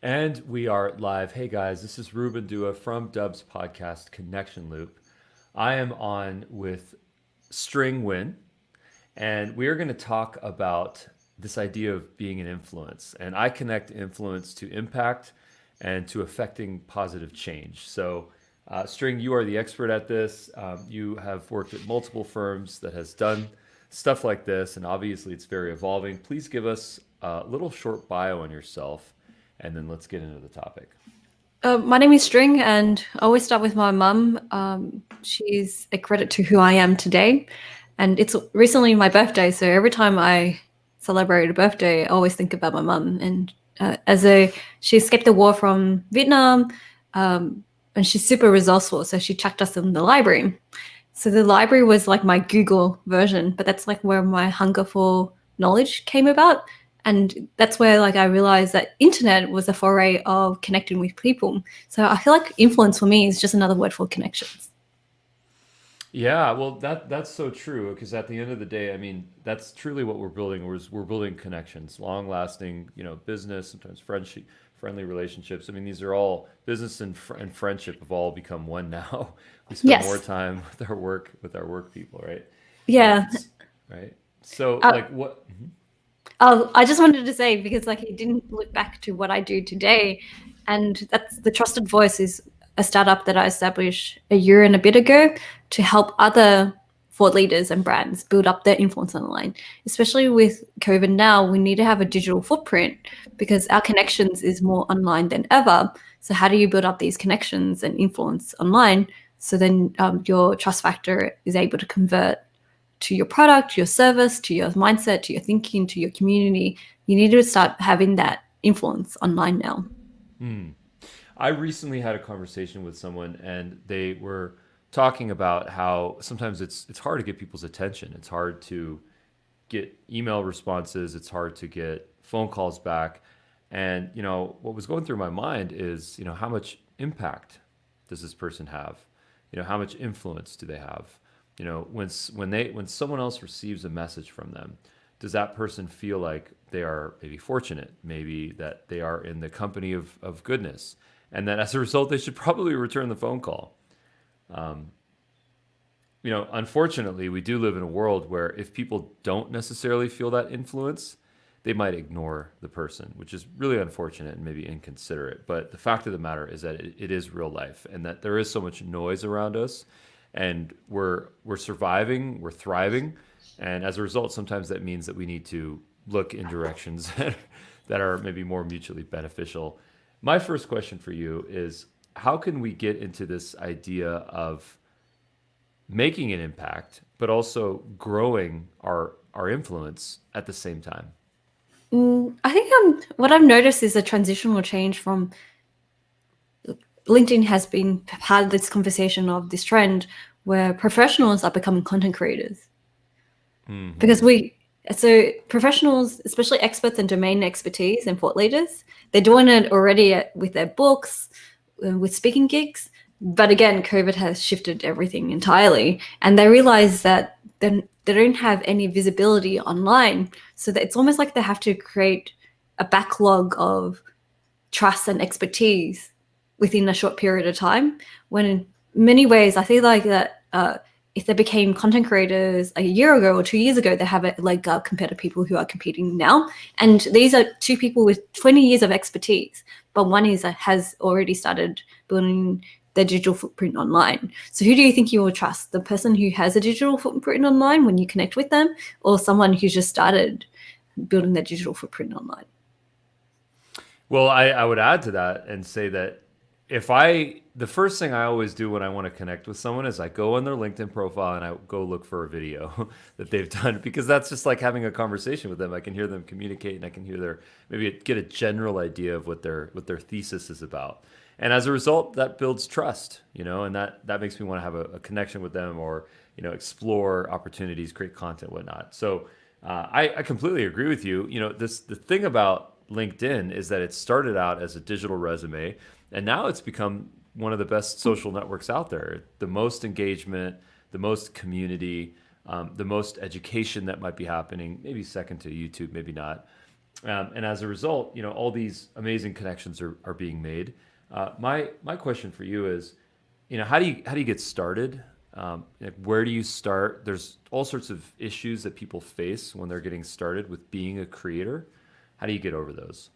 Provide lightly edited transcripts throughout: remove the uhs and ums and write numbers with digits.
And we are live. Hey guys, this is Ruben Dua from Dubb's podcast Connection Loop. I am on with String Nguyen, and we are going to talk about this idea of being an influence. And I connect influence to impact and to affecting positive change. String, you are the expert at this. You have worked at multiple firms that has done stuff like this, and obviously it's very evolving. Please give us a little short bio on yourself, and then let's get into the topic. My name is String, and I always start with my mum. She's a credit to who I am today. And it's recently my birthday, so every time I celebrate a birthday, I always think about my mum. And she escaped the war from Vietnam, and she's super resourceful, so she chucked us in the library. So the library was like my Google version, but that's like where my hunger for knowledge came about. And that's where like I realized that internet was a foray of connecting with people. So I feel like influence for me is just another word for connections. Yeah, well, that's so true because at the end of the day, I mean, that's truly what we're building. We're building connections, long-lasting, business, sometimes friendship, friendly relationships. I mean, these are all business and friendship have all become one now. We spend more Yes. time with our work people, right? Yeah. Right. So, Uh, like, what? I just wanted to say, because like it didn't look back to what I do today, and that's the Trusted Voice is a startup that I established a year and a bit ago to help other thought leaders and brands build up their influence online. Especially with COVID now, we need to have a digital footprint because our connections is more online than ever. So how do you build up these connections and influence online? So then your trust factor is able to convert to your product, to your service, to your mindset, to your thinking, to your community. You need to start having that influence online now. Hmm. I recently had a conversation with someone, and they were talking about how sometimes it's hard to get people's attention. It's hard to get email responses. It's hard to get phone calls back. And what was going through my mind is how much impact does this person have? How much influence do they have? When someone else receives a message from them, does that person feel like they are maybe fortunate, maybe that they are in the company of goodness, and that as a result they should probably return the phone call? Um, Unfortunately, we do live in a world where if people don't necessarily feel that influence, they might ignore the person, which is really unfortunate and maybe inconsiderate. But the fact of the matter is that it is real life, and that there is so much noise around us, and we're surviving, we're thriving, and as a result, sometimes that means that we need to look in directions that are maybe more mutually beneficial. My first question for you is, how can we get into this idea of making an impact, but also growing our influence at the same time? I think what I've noticed is a transitional change from LinkedIn has been part of this conversation of this trend where professionals are becoming content creators because Hmm. so professionals, especially experts in domain expertise and thought leaders, they're doing it already with their books, with speaking gigs. But again, COVID has shifted everything entirely, and they realize that they don't have any visibility online. So that it's almost like they have to create a backlog of trust and expertise within a short period of time. When in many ways, I feel like that if they became content creators a year ago or 2 years ago, they have a leg up compared to people who are competing now. And these are two people with 20 years of expertise, but one has already started building their digital footprint online. So who do you think you will trust? The person who has a digital footprint online when you connect with them, or someone who's just started building their digital footprint online? Well, I would add to that and say that the first thing I always do when I want to connect with someone is I go on their LinkedIn profile and I go look for a video that they've done, because that's just like having a conversation with them. I can hear them communicate, and I can hear maybe get a general idea of what their thesis is about. And as a result, that builds trust, and that makes me want to have a connection with them, or explore opportunities, create content, whatnot. So I completely agree with you. The thing about LinkedIn is that it started out as a digital resume, and now it's become one of the best social networks out there. The most engagement, the most community, the most education that might be happening, maybe second to YouTube, maybe not. And as a result, all these amazing connections are being made. My question for you is, how do you get started? Like, where do you start? There's all sorts of issues that people face when they're getting started with being a creator. How do you get over those?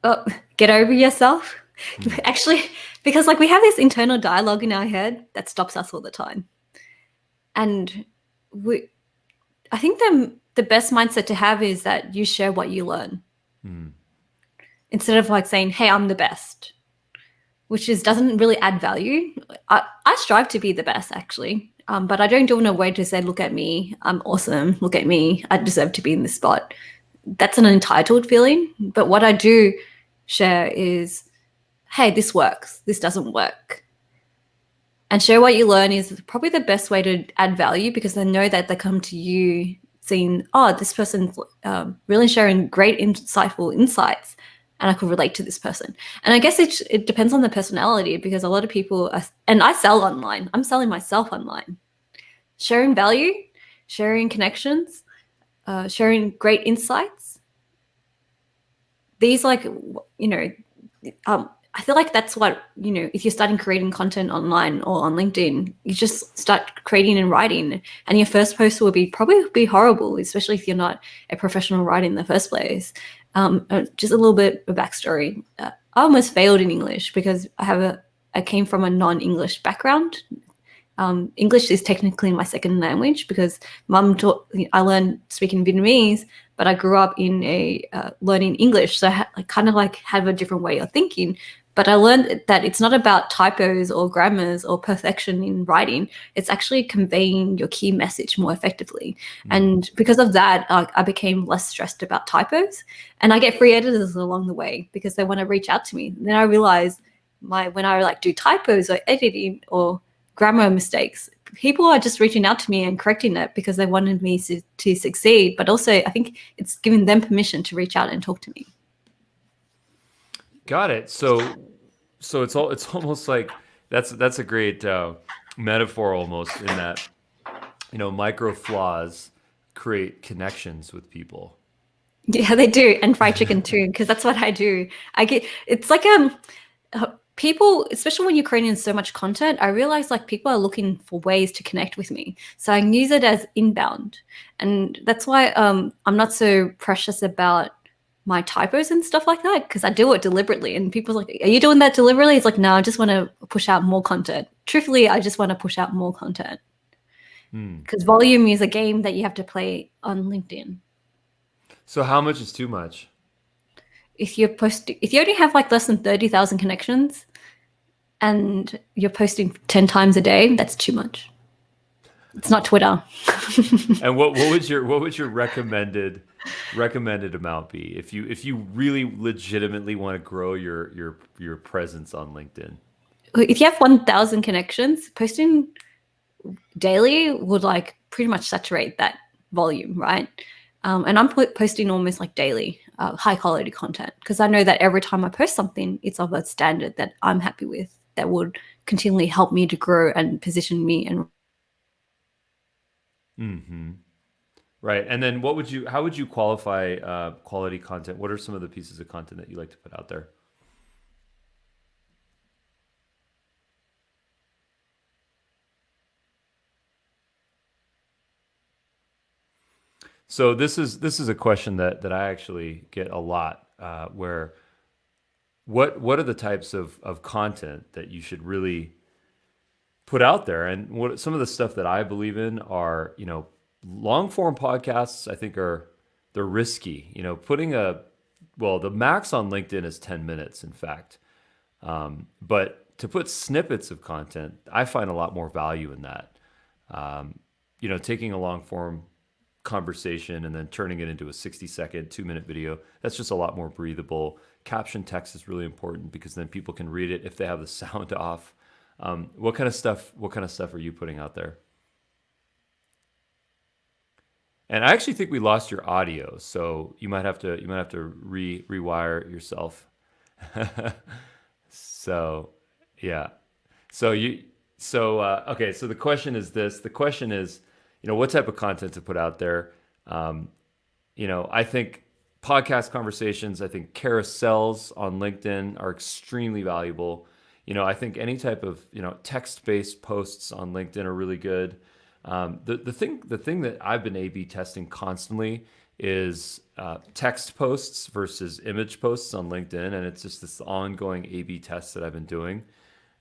Oh, get over yourself. Hmm. Actually, because like we have this internal dialogue in our head that stops us all the time. And we I think the best mindset to have is that you share what you learn Hmm. instead of like saying, "Hey, I'm the best," which is doesn't really add value. I strive to be the best actually, but I don't do it in a way to say, "Look at me, I'm awesome. Look at me, I deserve to be in this spot." That's an entitled feeling. But what I do share is, "Hey, this works. This doesn't work." And share what you learn is probably the best way to add value because they know that they come to you saying, "Oh, this person's really sharing great, insightful insights, and I could relate to this person." And I guess it depends on the personality because a lot of people are, and I sell online. I'm selling myself online, sharing value, sharing connections, sharing great insights. These like I feel like that's what, if you're starting creating content online or on LinkedIn, you just start creating and writing. And your first post will probably be horrible, especially if you're not a professional writer in the first place. Just a little bit of backstory. I almost failed in English because I came from a non-English background. English is technically my second language because mum taught. I learned speaking Vietnamese, but I grew up in a learning English, so I kind of like have a different way of thinking. But I learned that it's not about typos or grammars or perfection in writing. It's actually conveying your key message more effectively. Hmm. And because of that, I became less stressed about typos. And I get free editors along the way because they want to reach out to me. And then I realized when I like do typos or editing or grammar mistakes, people are just reaching out to me and correcting it because they wanted me to succeed. But also, I think it's giving them permission to reach out and talk to me. Got it. So it's almost like that's a great metaphor almost in that micro flaws create connections with people. Yeah, they do, and fried chicken too, because that's what I do. I get it's like people, especially when you're creating so much content. I realize like people are looking for ways to connect with me, so I can use it as inbound, and that's why I'm not so precious about my typos and stuff like that because I do it deliberately. And people's like, "Are you doing that deliberately?" It's like, no, I just want to push out more content. Truthfully, I just want to push out more content Hmm. because volume is a game that you have to play on LinkedIn. So how much is too much? If you only have like less than 30,000 connections and you're posting 10 times a day, that's too much. It's not Twitter. And what would your recommended amount be if you really legitimately want to grow your presence on LinkedIn? If you have 1,000 connections, posting daily would like pretty much saturate that volume, right? And I'm posting almost like daily, high quality content because I know that every time I post something, it's of a standard that I'm happy with that would continually help me to grow and position me. And Hmm. Right. And then how would you qualify quality content? What are some of the pieces of content that you like to put out there? So this is a question that I actually get a lot, where what are the types of content that you should really put out there? And what some of the stuff that I believe in are, long form podcasts. I think they're risky. Putting the max on LinkedIn is 10 minutes, in fact. But to put snippets of content, I find a lot more value in that. Taking a long form conversation and then turning it into a 60-second, 2-minute video, that's just a lot more breathable. Caption text is really important because then people can read it if they have the sound off. What kind of stuff are you putting out there? And I actually think we lost your audio, so you might have to rewire yourself. So, yeah. So you okay, so the question is this. The question is, what type of content to put out there. I think podcast conversations. I think carousels on LinkedIn are extremely valuable. I think any type of text-based posts on LinkedIn are really good. The thing that I've been A/B testing constantly is text posts versus image posts on LinkedIn, and it's just this ongoing A/B test that I've been doing.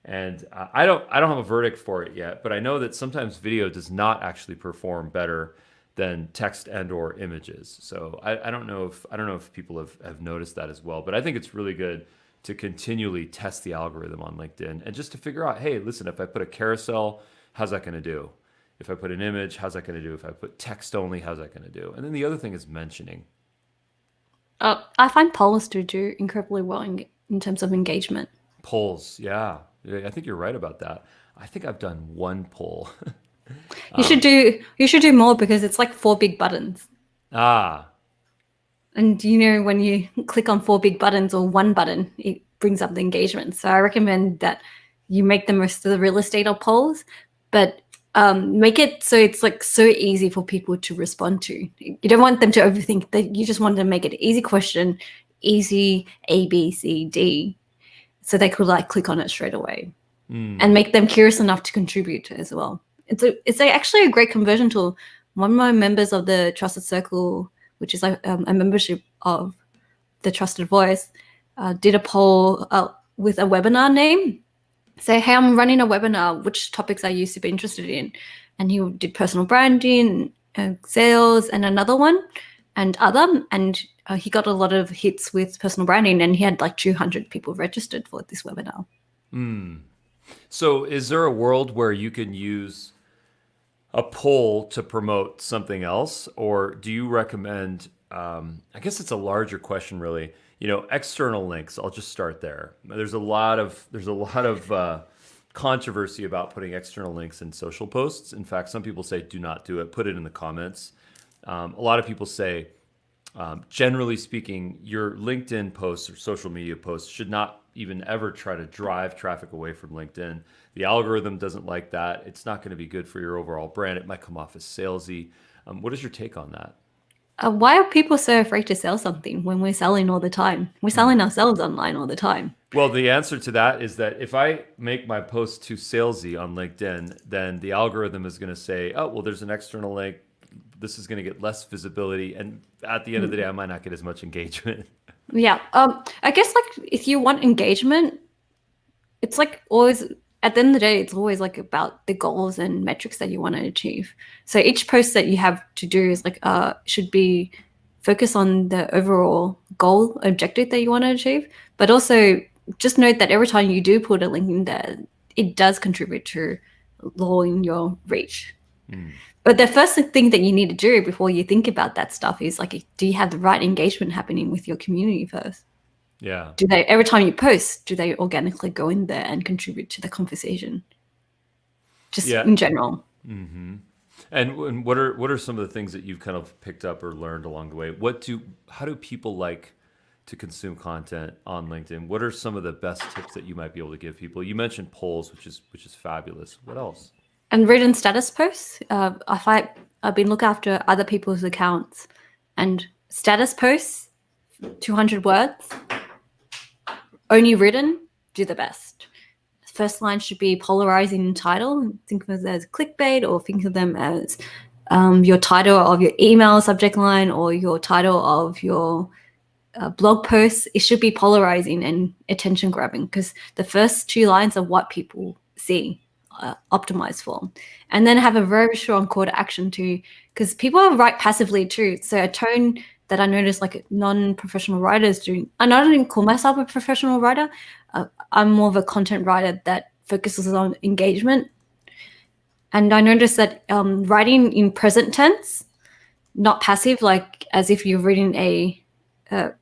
And I don't have a verdict for it yet, but I know that sometimes video does not actually perform better than text and or images. So I don't know if people have noticed that as well, but I think it's really good to continually test the algorithm on LinkedIn and just to figure out, hey, listen, if I put a carousel, how's that going to do? If I put an image, how's that going to do? If I put text only, how's that going to do? And then the other thing is mentioning. I find polls do incredibly well in terms of engagement. Polls, yeah. I think you're right about that. I think I've done one poll. You should do more because it's like 4 big buttons. Ah, And when you click on 4 big buttons or one button, it brings up the engagement. So I recommend that you make the most of the real estate or polls, but make it so it's like so easy for people to respond to. You don't want them to overthink that. You just want to make it an easy question, easy A, B, C, D, so they could like click on it straight away and make them curious enough to contribute as well. It's actually a great conversion tool. One of my members of the Trusted Circle, which is like a membership of the Trusted Voice, did a poll with a webinar name. Say, hey, I'm running a webinar. Which topics are you super interested in? And he did personal branding, sales, and another one, and other. And he got a lot of hits with personal branding, and he had like 200 people registered for this webinar. so is there a world where you can use a poll to promote something else, or do you recommend? I guess it's a larger question, really. External links. I'll just start there. There's a lot of controversy about putting external links in social posts. In fact, some people say do not do it. Put it in the comments. A lot of people say, generally speaking, your LinkedIn posts or social media posts should not even ever try to drive traffic away from LinkedIn. The algorithm doesn't like that. It's not going to be good for your overall brand. It might come off as salesy. What is your take on that? Why are people so afraid to sell something when we're selling all the time? We're selling ourselves online all the time. Well, the answer to that is that if I make my post too salesy on LinkedIn, then the algorithm is going to say, oh, well, there's an external link. This is going to get less visibility. And at the end of the day, I might not get as much engagement. Yeah. I guess like if you want engagement, it's like always at the end of the day, it's always like about the goals and metrics that you want to achieve. So each post that you have to do is like should be focus on the overall goal objective that you want to achieve, but also just note that every time you do put a link in there, it does contribute to lowering your reach. But the first thing that you need to do before you think about that stuff is like, do you have the right engagement happening with your community first? Yeah. Do they, every time you post, do they organically go in there and contribute to the conversation? Just in general. And what are some of the things that you've kind of picked up or learned along the way? How do people like to consume content on LinkedIn? What are some of the best tips that you might be able to give people? You mentioned polls, which is fabulous. What else? And written status posts. I've been looking after other people's accounts, and status posts, 200 words, only written, do the best. First line should be polarizing title. Think of them as clickbait, or think of them as your title of your email subject line or your title of your blog post. It should be polarizing and attention grabbing, because the first 2 lines are what people see. Optimized for, and then have a very strong call to action too, because people write passively too. So a tone that I notice like non-professional writers do, and I don't even call myself a professional writer. I'm more of a content writer that focuses on engagement, and I noticed that writing in present tense, not passive, like as if you're reading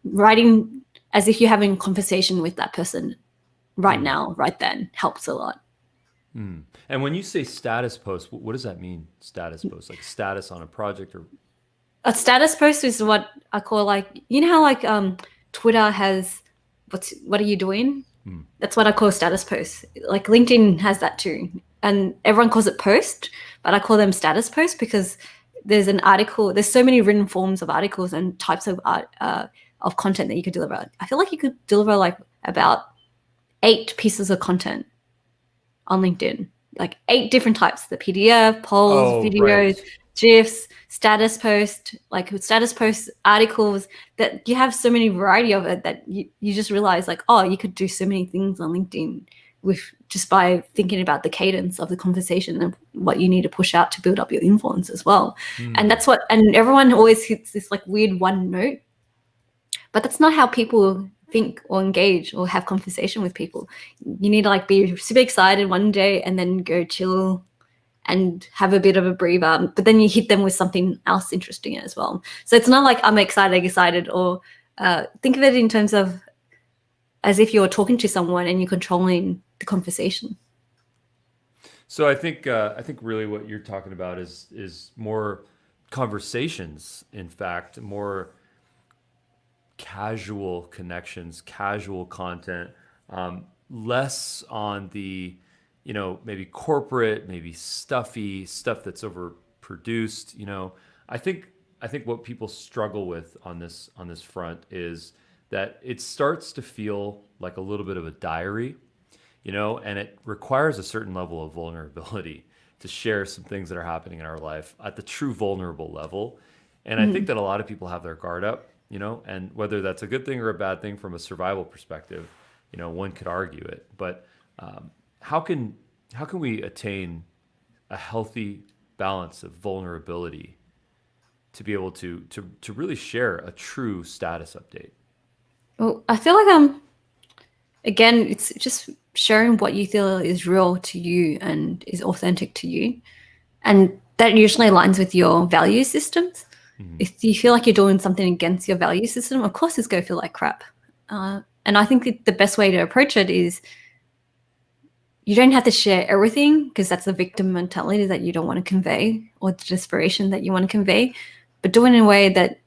writing as if you're having a conversation with that person right now, right then, helps a lot. And when you say status post, what does that mean? Status post, like status on a project, or a status post is what I call like, how like Twitter has what are you doing? That's what I call a status post. Like LinkedIn has that too, and everyone calls it post, but I call them status posts because there's an article. There's so many written forms of articles and types of art of content that you could deliver. I feel like you could deliver like about 8 pieces of content on LinkedIn, like 8 different types: the PDF, polls, Oh, videos, right. GIFs, status post, like status post articles. That you have so many variety of it that you just realize like, oh, you could do so many things on LinkedIn with just by thinking about the cadence of the conversation and what you need to push out to build up your influence as well. And Hmm. that's what, and everyone always hits this like weird one note, but that's not how people think or engage or have conversation with people. You need to like be super excited one day and then go chill and have a bit of a breather, but then you hit them with something else interesting as well. So it's not like I'm excited, or think of it in terms of as if you're talking to someone and you're controlling the conversation. So I think really what you're talking about is more conversations. In fact, more casual connections, casual content, less on the, maybe corporate, maybe stuffy stuff that's overproduced. I think I think what people struggle with on this front is that it starts to feel like a little bit of a diary, and it requires a certain level of vulnerability to share some things that are happening in our life at the true vulnerable level. And I think Mhm. that a lot of people have their guard up, and whether that's a good thing or a bad thing from a survival perspective, one could argue it. But um, how can how can we attain a healthy balance of vulnerability to be able to really share a true status update? Well, I feel like again, it's just sharing what you feel is real to you and is authentic to you, and that usually aligns with your value systems. Hmm. If you feel like you're doing something against your value system, of course it's going to feel like crap. And I think that the best way to approach it is you don't have to share everything because that's the victim mentality that you don't want to convey or the desperation that you want to convey, but do it in a way that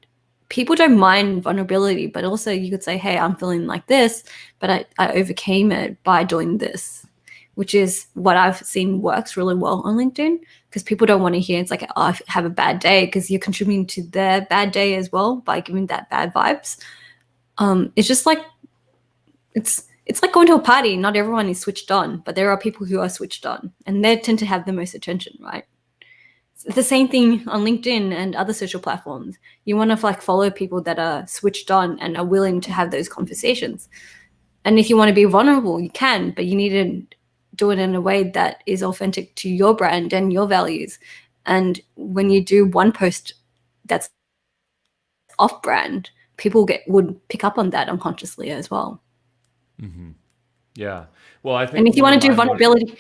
people don't mind vulnerability, but also you could say, hey, I'm feeling like this, but I overcame it by doing this, which is what I've seen works really well on LinkedIn because people don't want to hear it's like, oh, I have a bad day, because you're contributing to their bad day as well by giving that bad vibes. It's just like it's like going to a party. Not everyone is switched on, but there are people who are switched on, and they tend to have the most attention, right? It's the same thing on LinkedIn and other social platforms. You want to like follow people that are switched on and are willing to have those conversations. And if you want to be vulnerable, you can, but you need to do it in a way that is authentic to your brand and your values. And when you do one post that's off brand, people would pick up on that unconsciously as well. Hmm. Yeah. Well, I And think if you one of want to do my vulnerability,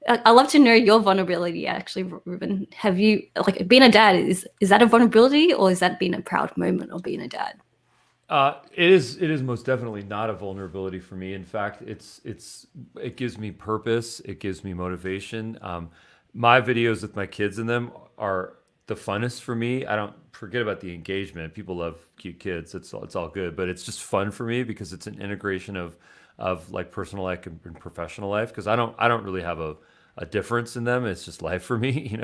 I love to know your vulnerability. Actually, Ruben, have you like being a dad? Is that a vulnerability, or is that being a proud moment of being a dad? it is most definitely not a vulnerability for me. In fact, it gives me purpose. It gives me motivation. My videos with my kids in them are the funnest for me. I don't forget about the engagement. People love cute kids. It's all good, but it's just fun for me because it's an integration of like personal life and professional life. Because I don't really have a difference in them. It's just life for me,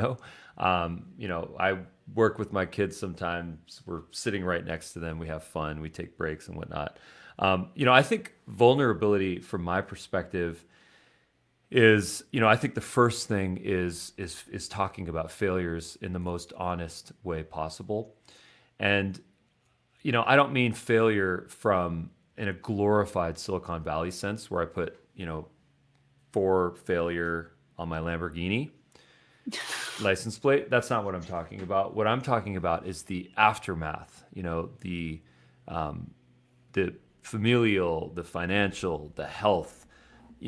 I work with my kids sometimes. We're sitting right next to them. We have fun. We take breaks and whatnot. I think vulnerability, from my perspective, is I think the first thing is talking about failures in the most honest way possible. And I don't mean failure from in a glorified Silicon Valley sense where I put for failure on my Lamborghini license plate. That's not what I'm talking about. What I'm talking about is the aftermath. The familial, the financial, the health.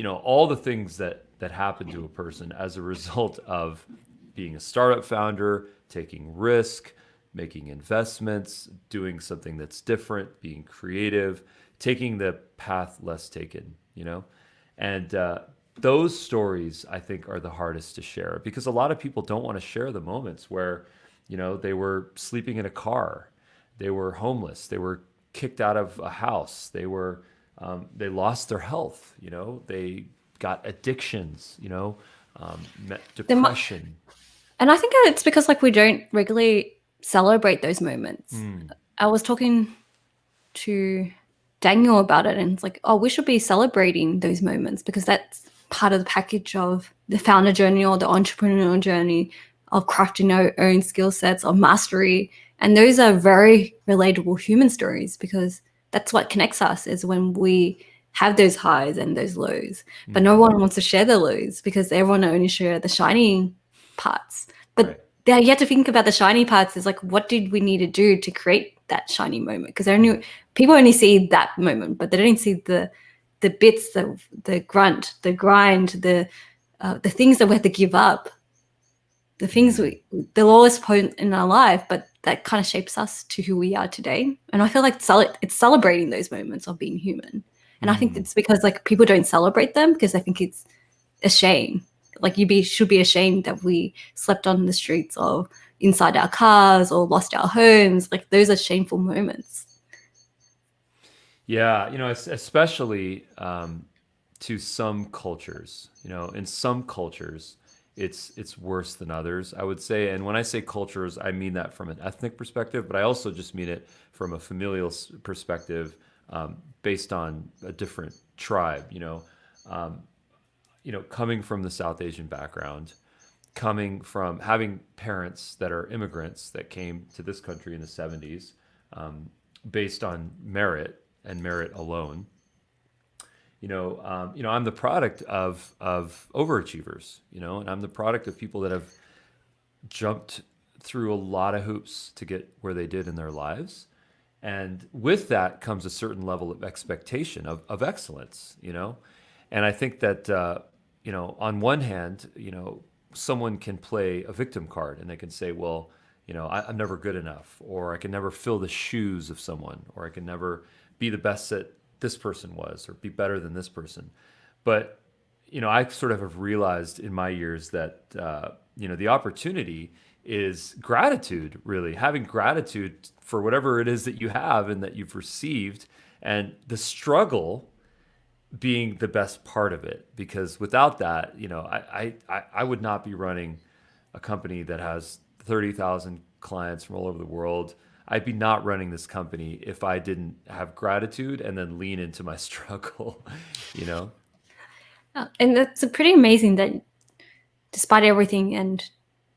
All the things that happen to a person as a result of being a startup founder, taking risk, making investments, doing something that's different, being creative, taking the path less taken. And those stories I think are the hardest to share because a lot of people don't want to share the moments where they were sleeping in a car, they were homeless, they were kicked out of a house, they lost their health, they got addictions, There might, depression. And I think it's because like we don't regularly celebrate those moments. I was talking to Daniel about it, and it's like, oh, we should be celebrating those moments because that's part of the package of the founder journey or the entrepreneurial journey of crafting our own skill sets of mastery. And those are very relatable human stories because that's what connects us is when we have those highs and those lows. But no one wants to share the lows because everyone only share the shiny parts. But you have to think about the shiny parts is like, what did we need to do to create that shiny moment? Because people only see that moment, but they don't see the bits, the grunt, the grind, the things that we have to give up, the things the lowest point in our life, but that kind of shapes us to who we are today. And I feel like it's celebrating those moments of being human. And I think it's because like people don't celebrate them because I think it's a shame. Like should be ashamed that we slept on the streets or inside our cars or lost our homes. Like those are shameful moments. Yeah, especially to some cultures. In some cultures, it's worse than others, I would say. And when I say cultures, I mean that from an ethnic perspective, but I also just mean it from a familial perspective, based on a different tribe. Coming from the South Asian background, coming from having parents that are immigrants that came to this country in the 70s, based on merit and merit alone. I'm the product of overachievers, and I'm the product of people that have jumped through a lot of hoops to get where they did in their lives. And with that comes a certain level of expectation of excellence, And I think that, on one hand, someone can play a victim card and they can say, well, I'm never good enough, or I can never fill the shoes of someone, or I can never be the best that this person was, or be better than this person. But, I sort of have realized in my years that, the opportunity is gratitude, really, having gratitude for whatever it is that you have and that you've received, and the struggle being the best part of it. Because without that, I would not be running a company that has 30,000 clients from all over the world. I'd be not running this company if I didn't have gratitude and then lean into my struggle, And that's pretty amazing that despite everything and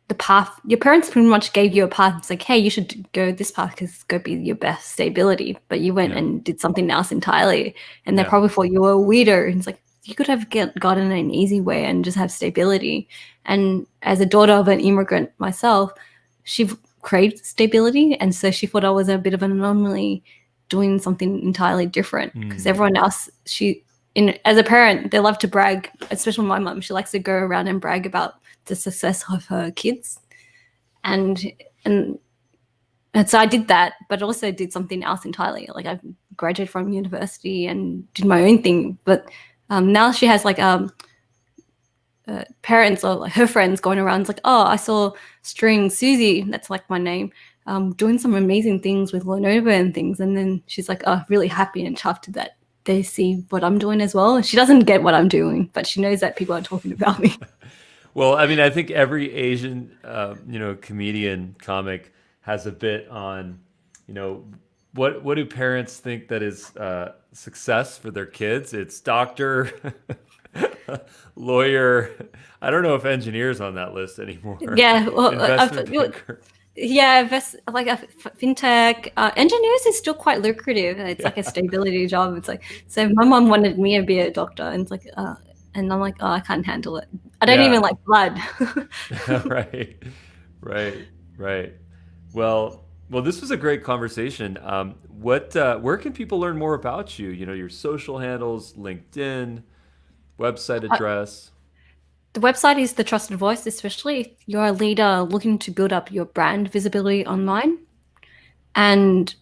the path, your parents pretty much gave you a path. It's like, hey, you should go this path because it's going to be your best stability. But you went and did something else entirely. And they probably thought you were a weirdo. And it's like, you could have gotten an easy way and just have stability. And as a daughter of an immigrant myself, she craved stability. And so she thought I was a bit of an anomaly doing something entirely different because everyone else, as a parent, they love to brag, especially my mom. She likes to go around and brag about the success of her kids. And so I did that, but also did something else entirely. Like I graduated from university and did my own thing. But now she has like parents or like her friends going around like, oh, I saw String Susie, that's like my name, doing some amazing things with Lenovo and things. And then she's like, oh, really happy and chuffed that they see what I'm doing as well. She doesn't get what I'm doing, but she knows that people are talking about me. Well, I mean, I think every Asian, comedian, comic has a bit on, what do parents think that is success for their kids? It's doctor, lawyer. I don't know if engineer's on that list anymore. Yeah, well, investment banker. Yeah, like a fintech. Engineers is still quite lucrative. It's like a stability job. It's like, so my mom wanted me to be a doctor, and it's like, and I'm like, oh, I can't handle it. I don't even like blood. Right. Well, this was a great conversation. Where can people learn more about you? Your social handles, LinkedIn, website address. The website is the trusted voice, especially if you're a leader looking to build up your brand visibility online. And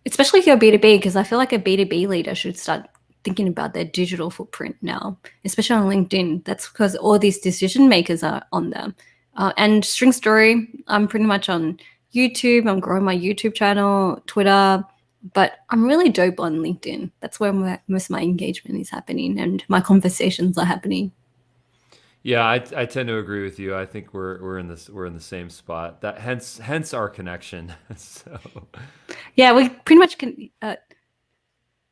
especially if you're B2B, because I feel like a B2B leader should start thinking about their digital footprint now, especially on LinkedIn. That's because all these decision makers are on there. And String Story, I'm pretty much on YouTube. I'm growing my YouTube channel, Twitter, but I'm really dope on LinkedIn. That's where most of my engagement is happening and my conversations are happening. Yeah, I tend to agree with you. I think we're in the same spot. That hence our connection. So Yeah, we pretty much can.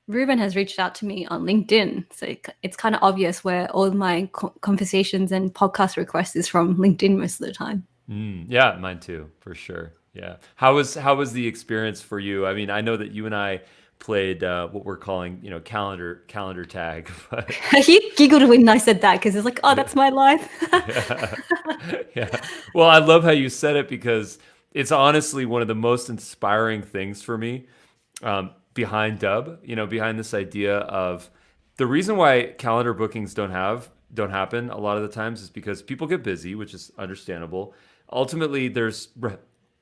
Ruben has reached out to me on LinkedIn, so it's kind of obvious where all my conversations and podcast requests is from LinkedIn most of the time. yeah, mine too, for sure. Yeah. How was the experience for you? I mean, I know that you and I played what we're calling, calendar tag, but He giggled when I said that because it's like, oh, yeah. that's my life. Yeah. Yeah. Well, I love how you said it because it's honestly one of the most inspiring things for me behind Dubb, behind this idea of the reason why calendar bookings don't happen a lot of the times is because people get busy, which is understandable. Ultimately, there's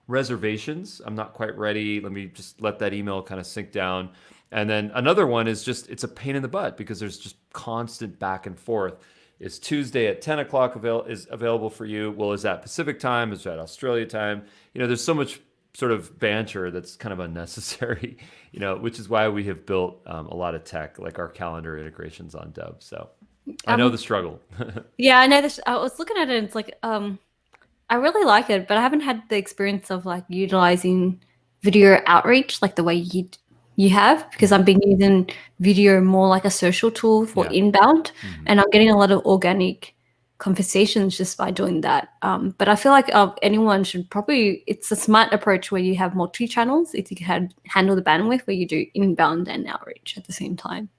reservations. I'm not quite ready. Let me just let that email kind of sink down. And then another one is just it's a pain in the butt because there's just constant back and forth. Is Tuesday at 10 o'clock is available for you? Well, is that Pacific time? Is that Australia time? There's so much sort of banter that's kind of unnecessary, which is why we have built a lot of tech like our calendar integrations on Dubb. So I know um, the struggle. yeah, I know this. I was looking at it, and it's like, I really like it, but I haven't had the experience of like utilizing video outreach like the way you have because Mhm. I've been using video more like a social tool for Yeah. inbound, Hmm. and I'm getting a lot of organic conversations just by doing that. But I feel like anyone should probably it's a smart approach where you have multi channels if you can handle the bandwidth where you do inbound and outreach at the same time.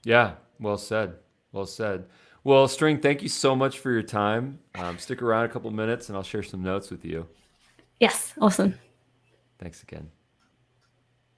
Yeah. Well said. Well said. Well, String, thank you so much for your time. Stick around a couple minutes and I'll share some notes with you. Yes, awesome. Thanks again.